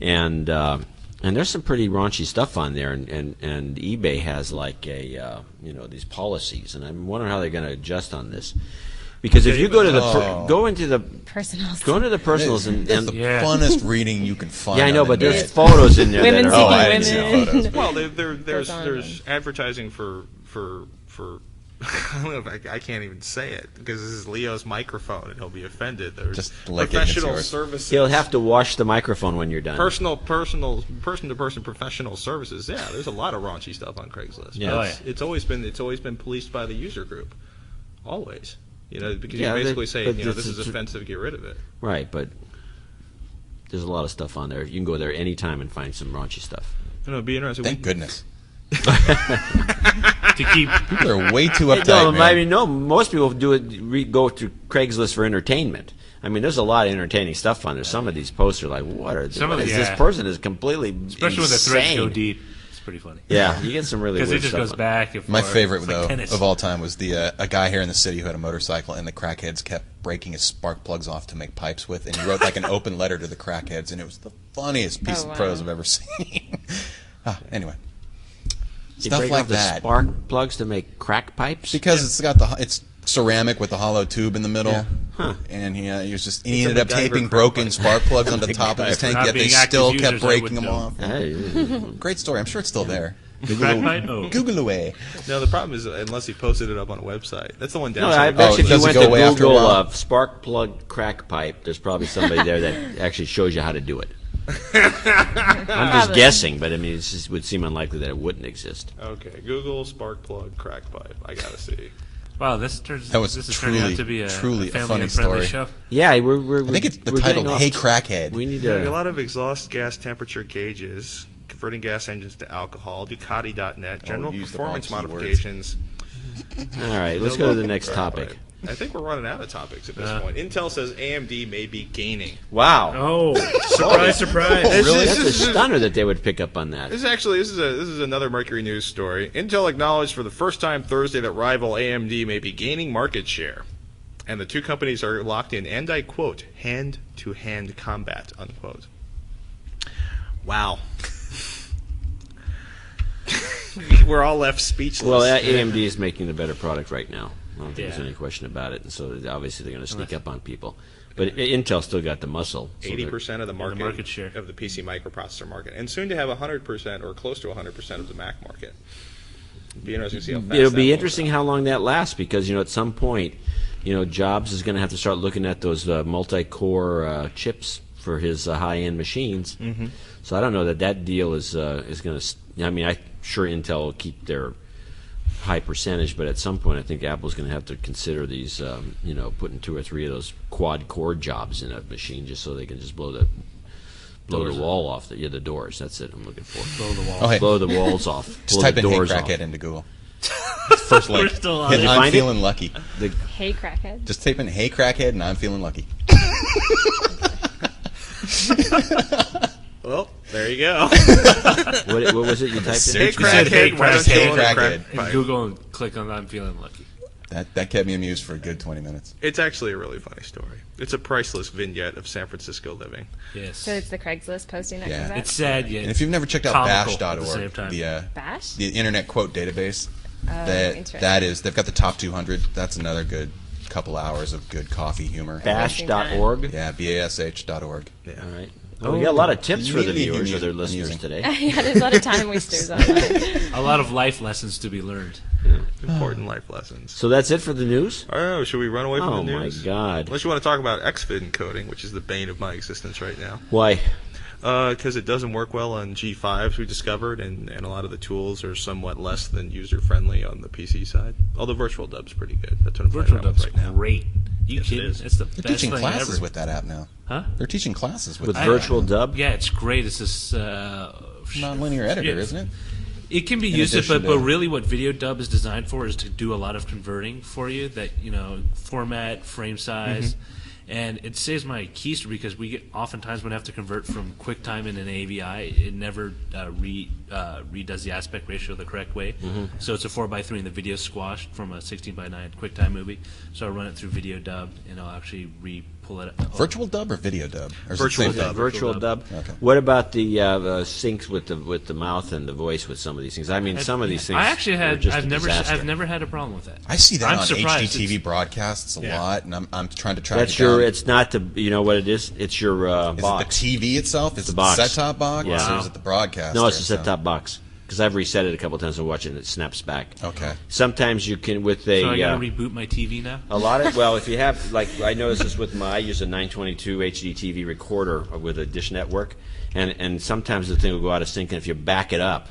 And there's some pretty raunchy stuff on there. And eBay has like these policies, and I'm wondering how they're going to adjust on this. Because if you go to go into the personals and It's the funnest reading you can find. yeah, I know, on the but there's net. photos in there Women that are I didn't seeking see women. the photos. Well, there's advertising for I don't know if I can't even say it because this is Leo's microphone and he'll be offended. There's Just like it, it's professional yours. services. He'll have to wash the microphone when you're done. person-to-person professional services. Yeah, there's a lot of raunchy stuff on Craigslist. Yeah. But it's always been policed by the user group, always. Because Yeah, you basically say, but this is offensive, get rid of it. Right, but there's a lot of stuff on there. You can go there anytime and find some raunchy stuff. It'd be interesting. Thank goodness. To keep People are way too uptight, No, man. I mean, no. Most people go to Craigslist for entertainment. I mean, there's a lot of entertaining stuff on there. Some of these posts are like, this person is completely especially when the threads go deep. It's pretty funny. Yeah, you get some really Because weird it just stuff goes on back and forth. My favorite, It's like though, tennis. of all time was a guy here in the city who had a motorcycle, and the crackheads kept breaking his spark plugs off to make pipes with, and he wrote like an open letter to the crackheads, and it was the funniest piece of prose I've ever seen. Anyway. You Stuff break like off the that. spark plugs to make crack pipes? Because it's ceramic with a hollow tube in the middle. Yeah. Huh. And he It's ended a up MacGyver taping crack broken pipe. spark plugs on the top of his tank, Not yet they being active still users, kept I breaking would them know. off. Hey. Great story. I'm sure it's still there. Crack pipe? Oh. Google away. No, the problem is unless he posted it up on a website. That's the one No, downside. I bet Oh, you it if you doesn't went go to away after a Google while. spark plug crack pipe, there's probably somebody there that actually shows you how to do it. I'm just Probably. guessing, but I mean, it would seem unlikely that it wouldn't exist. Okay, Google spark plug crack pipe. I gotta see. Wow, this is turning out to be a truly a family funny and friendly story. show. Yeah, we're I think it's the we're title, getting off- Hey Crackhead. We need A to. lot of exhaust gas temperature gauges, converting gas engines to alcohol, Ducati.net, general use the performance wrong keywords. modifications. All right, let's go to the next topic. I think we're running out of topics at this point. Intel says AMD may be gaining. Wow. Oh, surprise, surprise. Really? That's a stunner that they would pick up on that. This is another Mercury News story. Intel acknowledged for the first time Thursday that rival AMD may be gaining market share, and the two companies are locked in, and I quote, hand-to-hand combat, unquote. Wow. We're all left speechless. Well, AMD is making the better product right now. I don't think there's Yeah. any question about it. And so obviously they're going to sneak up on people. But Intel still got the muscle. So 80% of the market share of the PC microprocessor market, and soon to have 100% or close to 100% of the Mac market. It'll be interesting to see how fast it'll that be rolls interesting out. how long that lasts because, at some point, Jobs is going to have to start looking at those multi-core chips for his high-end machines. Mm-hmm. So I don't know that deal is going to. I mean, I'm sure Intel will keep their high percentage, but at some point, I think Apple's going to have to consider these. Putting 2 or 3 of those quad-core jobs in a machine just so they can just blow the wall off the doors. That's it. I'm looking for. Blow the wall. Oh, hey, Blow the walls off. just blow type the in Hey doors Crackhead off. into Google. First link. We're still on Hit it. you I'm find it? feeling lucky. Hey, crackhead. Just type in Hey Crackhead and I'm feeling lucky. Well, there you go. What was it you typed in? Hey, You said, crackhead, why don't you Hey, own a crackhead. crack And pipe? Google and click on I'm feeling lucky. That kept me amused for a good 20 minutes. It's actually a really funny story. It's a priceless vignette of San Francisco living. Yes. So it's the Craigslist posting that Yeah. comes out? It's sad yet. And if you've never checked out comical at the same bash.org, time. Bash? the internet quote database, interesting. they've got the top 200. That's another good couple hours of good coffee humor. Bash.org. Yeah, bash.org. Yeah. All right. Oh, we got a lot of tips for the Really viewers or their amusing. listeners today. Yeah, there's a lot of time wasters on that. A lot of life lessons to be learned. Important life lessons. So that's it for the news? Oh, should we run away from Oh, the my news? God. Unless you want to talk about XFID encoding, which is the bane of my existence right now. Why? Because it doesn't work well on G5s, we discovered, and a lot of the tools are somewhat less than user-friendly on the PC side. Although Virtual Dub's pretty good. That's what I'm Virtual playing around with Dub's right now. great. You Yes, it kidding? is. It's the They're best teaching thing classes ever. with that app now. Huh? They're teaching classes with With that Virtual app. Dub? Yeah, it's great. It's this. Non-linear editor, Yeah. isn't it? It can be In used, addition but to- really what Video Dub is designed for is to do a lot of converting for you. That format, frame size, and it saves my keister because we get oftentimes when I have to convert from QuickTime in an AVI, it never redoes the aspect ratio the correct way. So it's a 4:3, and the video squashed from a 16:9 QuickTime movie. So I run it through Video Dub, and I'll actually pull it. Virtual Dub or Video Dub? Or is it the Virtual same thing? Dub. Virtual Dub. Okay. What about the syncs with the mouth and the voice with some of these things? I mean, some of these things. I actually are just I've a never disaster. had a problem with that. I see that I'm on surprised. HDTV broadcasts a Yeah. lot, and I'm trying to track That's it down. your. It's not the. You know what it is? It's your Is box. it the TV itself? Is the it box. the set-top box? Yeah. Or is it the broadcaster? No, it's a So- set-top box. Because I've reset it a couple times and watch it and it snaps back. Okay. Sometimes you can with a. So I gotta reboot my TV now. A lot of if you have I noticed this with I use a 922 HDTV recorder with a Dish Network, and sometimes the thing will go out of sync, and if you back it up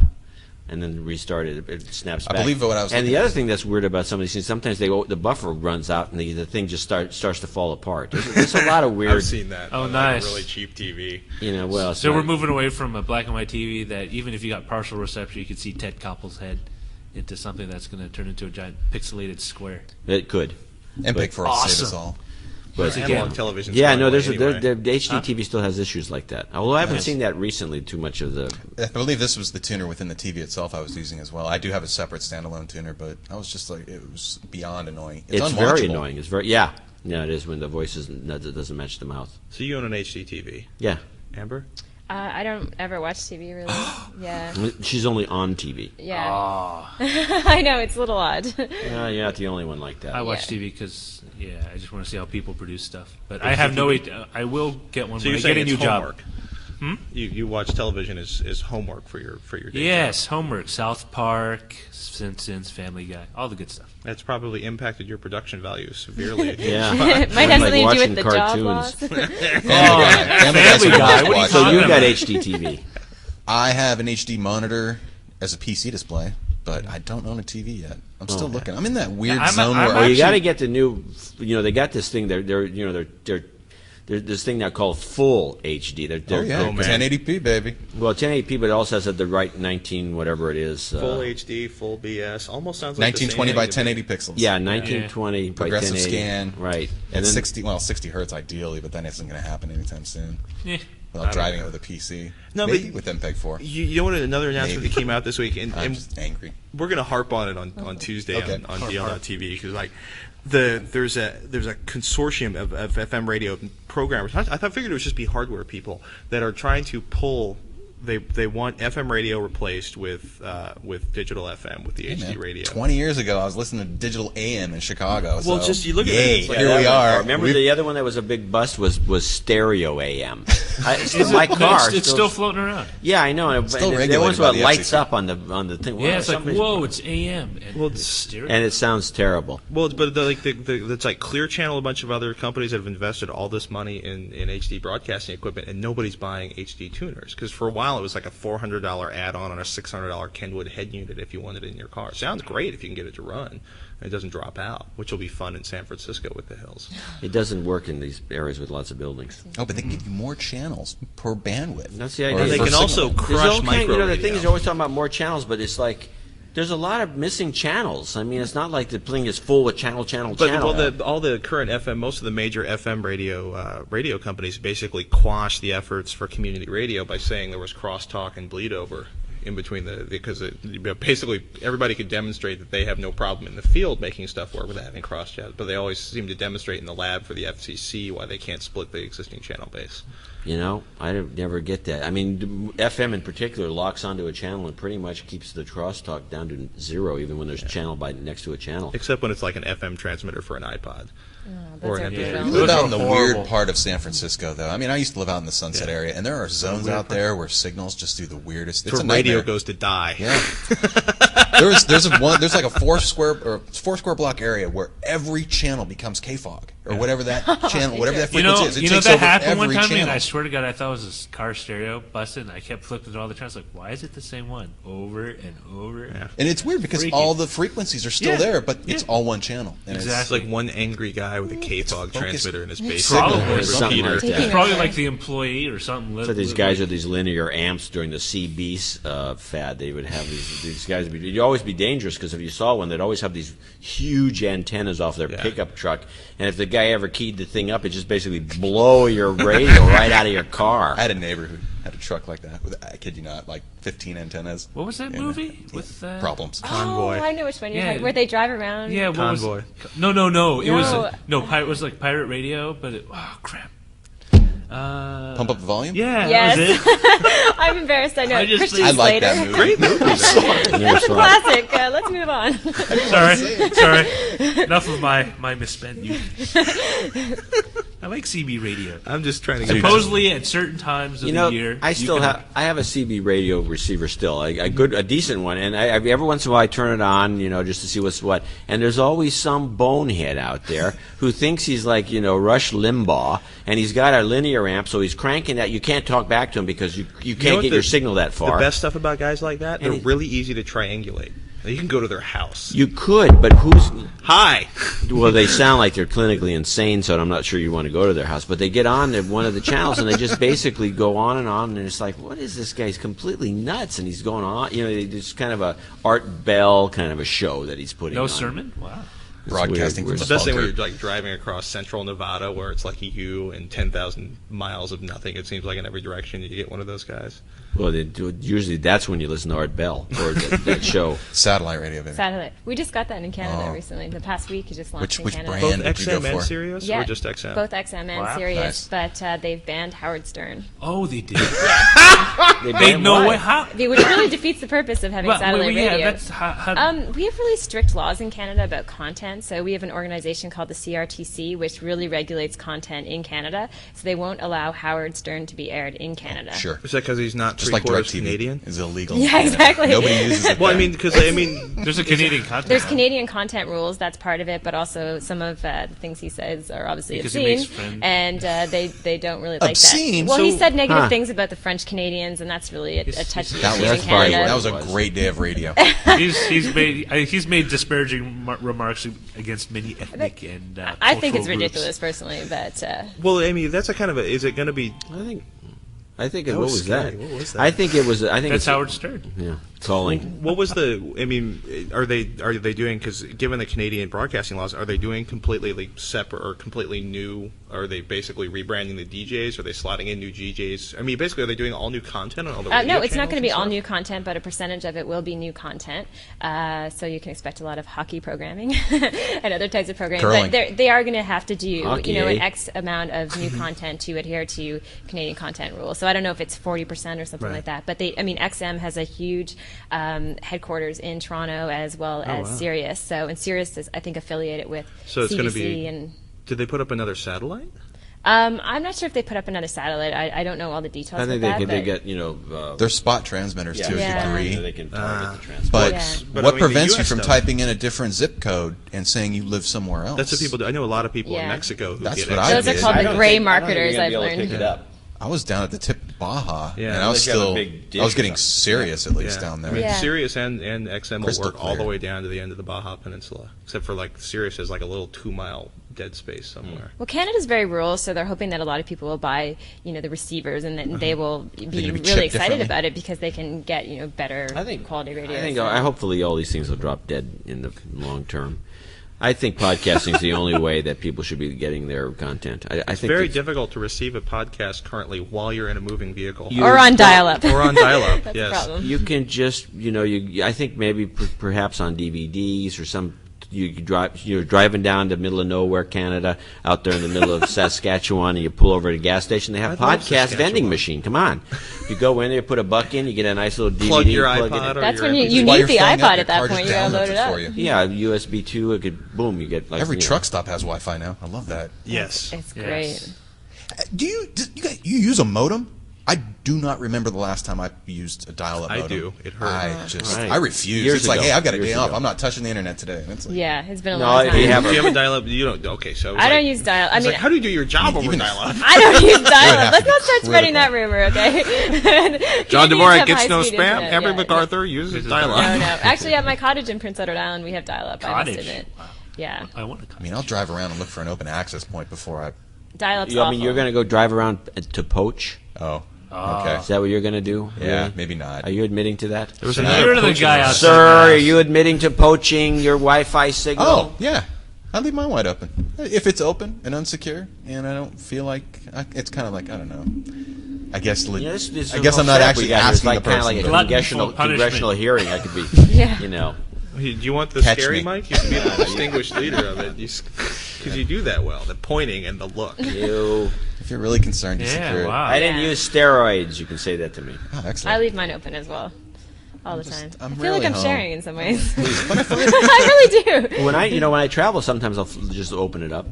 and then restart it, it snaps I back. believe what I was And the looking other at. thing that's weird about some of these things, sometimes the buffer runs out and the thing just starts to fall apart. There's a lot of weird. I've seen that Oh, on nice. a really cheap TV. Well, So we're moving away from a black and white TV that even if you got partial reception, you could see Ted Koppel's head into something that's going to turn into a giant pixelated square. It could. And Big for Awesome. save us all. But Analog television's yeah, going no, away there's anyway. the HDTV still has issues like that. Although I haven't Nice. seen that recently too much of the. I believe this was the tuner within the TV itself I was using as well. I do have a separate standalone tuner, but I was just like, it was beyond annoying. It's very unwatchable. annoying. It's very yeah. Yeah, it is when the voice doesn't match the mouth. So you own an HDTV. Yeah. Amber? I don't ever watch TV, really. Yeah. She's only on TV. Yeah. Oh. I know, it's a little odd. You're not the only one like that. I watch TV because, I just want to see how people produce stuff. But I have no... I will get one when I get a new job. You watch television as homework for your day Yes, job. homework. South Park, Simpsons, Family Guy, all the good stuff. That's probably impacted your production value severely. Yeah. It might have something to do with the job cartoons. loss. Family Guy. What are you So talking you've got about? HDTV. I have an HD monitor as a PC display, but I don't own a TV yet. I'm still looking. I'm in that weird zone where Well, you got to get the new. They got this thing. There's this thing now called full HD. They're 1080p, baby. Well, 1080p, but it also has the right 19 whatever it is. Full HD, full BS. Almost sounds like 1920 by 1080 pixels. Yeah, 1920 by 1080. Progressive scan. Right. And 60 hertz ideally, but that isn't going to happen anytime soon. Yeah. Without driving it with a PC. No, maybe but with MPEG-4. You know what? Another announcement that came out this week, and I'm just angry. we're going to harp on it on Tuesday Okay. on DL.TV because there's a consortium of FM radio programmers. I figured it would just be hardware people that are trying to pull. They want FM radio replaced with digital FM with the HD radio. 20 years ago, I was listening to digital AM in Chicago. Well, so, just you look at it. It's like, here we are. Remember the other one that was a big bust was stereo AM. My car. It's still floating around. Yeah, I know. Still there regulated once by it the lights FCC. up on the thing. Yeah, it's like, somebody's- whoa, it's AM. And it's stereo. And it sounds terrible. Well, but it's like Clear Channel, a bunch of other companies that have invested all this money in HD broadcasting equipment, and nobody's buying HD tuners because for a while it was like a $400 add-on on a $600 Kenwood head unit if you wanted it in your car. Sounds great if you can get it to run. And it doesn't drop out, which will be fun in San Francisco with the hills. It doesn't work in these areas with lots of buildings. Oh, but they can give you more channels per bandwidth. That's the Or idea. They for can also signal. There's crush all micro the radio. thing is, they're always talking about more channels, but it's like there's a lot of missing channels. I mean, it's not like the thing is full with channel. But all the current FM, most of the major FM radio companies basically quashed the efforts for community radio by saying there was crosstalk and bleed over in between because basically everybody could demonstrate that they have no problem in the field making stuff work without having cross channels, but they always seem to demonstrate in the lab for the FCC why they can't split the existing channel base. You know, I never get that. I mean, FM in particular locks onto a channel and pretty much keeps the crosstalk down to zero, even when there's a channel next to a channel. Except when it's like an FM transmitter for an iPod. Or an MP3. We live out in the horrible. weird part of San Francisco, though. I mean, I used to live out in the Sunset area, and there are zones out there where signals just do the weirdest. It's Where a nightmare. radio goes to die. Yeah. there's like a four square block area where every channel becomes KFOG or whatever that channel, whatever that frequency is. It takes that over happened one every time, channel. and I swear to God, I thought it was a car stereo busted, and I kept flipping through all the channels. Like, why is it the same one over and over? Yeah. And it's weird because Freaky. all the frequencies are still Yeah. there, but it's all one channel. And It's Exactly. like one angry guy with a KFOG transmitter in his basement. Probably. with a Something repeater. like that. Taking Probably over. like the employee or something. So these guys with these linear amps during the CB fad, they would have these guys. You'd always be dangerous because if you saw one, they'd always have these huge antennas off their pickup truck, and if the guy ever keyed the thing up, it just basically blow your radio right out of your car. I had a neighbor who had a truck like that with, I kid you not, like 15 antennas. What was that And, movie with problems? Convoy. Oh, I know which one you're Yeah. talking. Where they drive around. Yeah, what Convoy. Was, no. It was No. it was like pirate radio, but oh crap. Pump up the volume? Yeah, Yes. that was it. I'm embarrassed. I know. I just Christian think- I like Slater. that movie. Great movie. That's a classic. Let's move on. Sorry. Enough of my misspent youth. I like CB radio. I'm just trying to get Supposedly at certain times of You know, the year, I have a CB radio receiver still, a decent one, and I every once in a while I turn it on, just to see what's what. And there's always some bonehead out there who thinks he's like, Rush Limbaugh, and he's got a linear amp, so he's cranking that. You can't talk back to him because you You know can't what get your signal that far. The best stuff about guys like that, they're And really easy to triangulate. You can go to their house. You could, but who's? Hi. Well, they sound like they're clinically insane, so I'm not sure you want to go to their house. But they get on to one of the channels, and they just basically go on, and it's like, what is this guy? He's completely nuts, and he's going on. It's kind of a Art Bell kind of a show that he's putting on. no sermon. Wow. Broadcasting weird. from It's the best thing when bunker. you're like driving across central Nevada where it's like you and 10,000 miles of nothing, it seems like, in every direction. You get one of those guys. Well, usually that's when you listen to Art Bell or that show. Satellite radio, baby. Satellite. We just got that in Canada recently. The past week, it just launched in Which Canada. brand Both did you go XM and for? Sirius, Yeah, or just XM? both XM and Wow. Sirius, Nice. but they've banned Howard Stern. Oh, they did. They They ban know why? what? How? Which really defeats the purpose of having Well, satellite yeah, radio. that's how We have really strict laws in Canada about content. So we have an organization called the CRTC, which really regulates content in Canada. So they won't allow Howard Stern to be aired in Canada. Sure. Is that because he's not Just like three-quarters DirecTV Canadian? is illegal. in Yeah, Canada. exactly. Nobody uses it. Well, I there. mean, because there's a Canadian content. There's Canadian content rules. That's part of it, but also some of the things he says are obviously Because he obscene, makes friends. and they don't really like Obscene? that. Well, he So- said negative Huh. things about the French Canadians, and that's really a touchy that issue was, in probably Canada. that was a was. great day of radio. he's made disparaging remarks against many ethnic and I think it's cultural groups. ridiculous, personally, but well, Amy, that's a kind of a. Is it going to be? I think That what was was scary. that? What was that? I think it was. I think That's it's Howard Stern. Yeah, calling. What was the? I mean, are they doing? Because given the Canadian broadcasting laws, are they doing completely like separate or completely new? Are they basically rebranding the DJs? Are they slotting in new DJs? I mean, basically, are they doing all new content on all the? Radio no, it's not channels going to be and all stuff? new content, but a percentage of it will be new content. So you can expect a lot of hockey programming and other types of programming. Curling. But they are going to have to do Hockey, an eh? X amount of new content to adhere to Canadian content rules. So I don't know if it's 40% or something Right. like that. But XM has a huge headquarters in Toronto as well as wow. Sirius. So and Sirius is, I think, affiliated with So it's CBC going to be. and. Did they put up another satellite? I'm not sure if they put up another satellite. I don't know all the details I think of they that. could. They but- get They're spot transmitters to a Yeah. degree. They can target the transport. But, Yeah. But, what I mean, the prevents you US from stuff- typing in a different zip code and saying you live somewhere else? That's what people do. I know a lot of people in Yeah. Mexico who That's get what XM. I Those are did. called I the don't gray think- I don't think marketers, you're gonna I've be able to learned. pick it up. I was down at the tip of Baja, Yeah. and I was Unless you have a still, big dish I was or getting something. serious at least Yeah. down there. I mean, Yeah. Sirius and XM will Crystal work all the clear. way down to the end of the Baja Peninsula, except for like Sirius has like a little 2-mile dead space somewhere. Well, Canada's very rural, so they're hoping that a lot of people will buy, the receivers, and then they will be gonna be really chipped excited differently? about it because they can get, better quality radio. I think so- hopefully all these things will drop dead in the long term. I think podcasting is the only way that people should be getting their content. I It's think very it's- difficult to receive a podcast currently while you're in a moving vehicle. or on dial-up. Or on dial-up, That's yes. the problem. You can just, I think maybe perhaps on DVDs or some. You're driving down to the middle of nowhere, Canada, out there in the middle of Saskatchewan, and you pull over to a gas station. They have I love podcast vending Saskatchewan. machine. Come on, you go in there, put a buck in, you get a nice little DVD. Plug your plug it iPod in. or That's your when you MP3. While need you're the filling up, iPod your at that car point. just You gotta downloads load it up. for you. Yeah, USB 2. It could boom. You get like Every you know. truck stop has Wi-Fi now. I love that. Yes. It's Yes. great. Do you use a modem? I do not remember the last time I used a dial-up I modem. do. It hurt. Right. I refuse. Years it's like, ago. hey, I've got a Years day off. ago. I'm not touching the internet today. And it's like, Yeah, it's been a No, long if time. you have Do you have a dial-up? You don't. Okay, so I don't use dial. I It's mean, like, how do you do your job over Even- dial-up? I don't use dial-up. have Let's to not be start spreading that critical. rumor, okay? John You need to Dvorak have gets no high-speed spam. internet, Every yeah. MacArthur uses dial-up. No, no. Actually, at my cottage in Prince Edward Island, we have dial-up. I must Cottage. admit. Wow. Yeah, I want to. I mean, I'll drive around and look for an open access point before I. dial-up's I awful. mean, you're going to go drive around to poach. Oh, okay. Is that what you're going to do? Yeah, Really? maybe not. Are you admitting to that? There was You're another the poaching guy law. outside. Sir, are you admitting to poaching your Wi-Fi signal? Oh, yeah. I leave mine wide open. If it's open and unsecure, and I don't feel like it's kind of like I don't know. I guess. Yeah, this I guess I'm not setup we actually got here is asking like the kind of person. like a but- Glutton congressional, for punishment. congressional hearing. I could be, Yeah. Do you want the Catch scary me. Mike? You can be the distinguished leader of it. Because you do that well. The pointing and the look. you. If you're really concerned, you secure Yeah, it. wow. I didn't Yeah. use steroids. You can say that to me. Oh, I excellent. leave mine open as well, all the time. I'm I feel really like I'm home. sharing in some ways. But I find I really do. When I travel, sometimes I'll just open it up.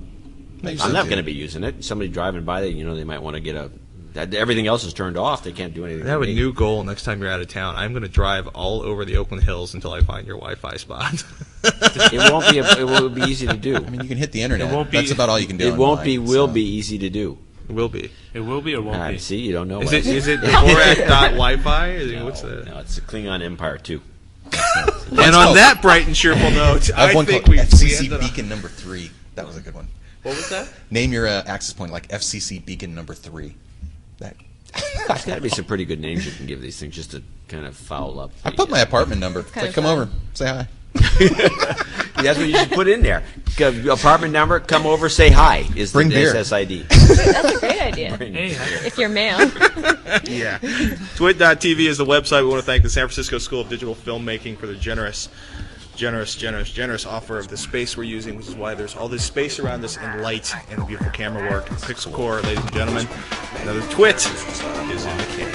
Maybe I'm so, not too. going to be using it. Somebody driving by, they might want to get a. Everything else is turned off. They can't do anything. I have a to me. new goal next time you're out of town. I'm going to drive all over the Oakland Hills until I find your Wi-Fi spot. It won't be. It will be easy to do. I mean, you can hit the internet. It won't be- That's about all you can do. It won't online, be. Will so. be easy to do. It will be. It will be or won't be. See, you don't know. Is what it Dvorak.Wi-Fi? What's No, that? it's a Klingon Empire too. And on that bright and cheerful note, I have I one think called we FCC ended up- Beacon number 3. That was a good one. What was that? Name your access point like FCC Beacon number 3. That. There's got to be some pretty good names you can give these things just to kind of foul up. I put my apartment number. kind Like, of come fun. over, say hi. That's what you should put in there. Apartment number, come over, say hi, is Bring the beer. SSID. That's a great idea. Hey, If you're male. Yeah. TWiT.tv is the website. We want to thank the San Francisco School of Digital Filmmaking for their generous offer of the space we're using, which is why there's all this space around us and light and beautiful camera work. Pixel Core, ladies and gentlemen. Another TWiT is in the can.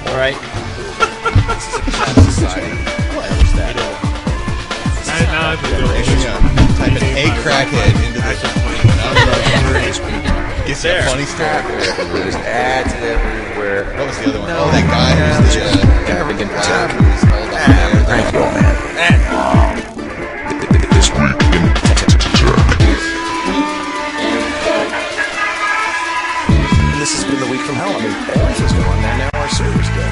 All right. This is a chat society. What was that? Type an A crackhead into this. Gets a funny story. There's ads everywhere. What was the other one? Oh, that guy who's the Arrogant who's tap. all that. Thank you, man. This week in This has been the week from hell. I mean, everything's going on there now. Our server's dead.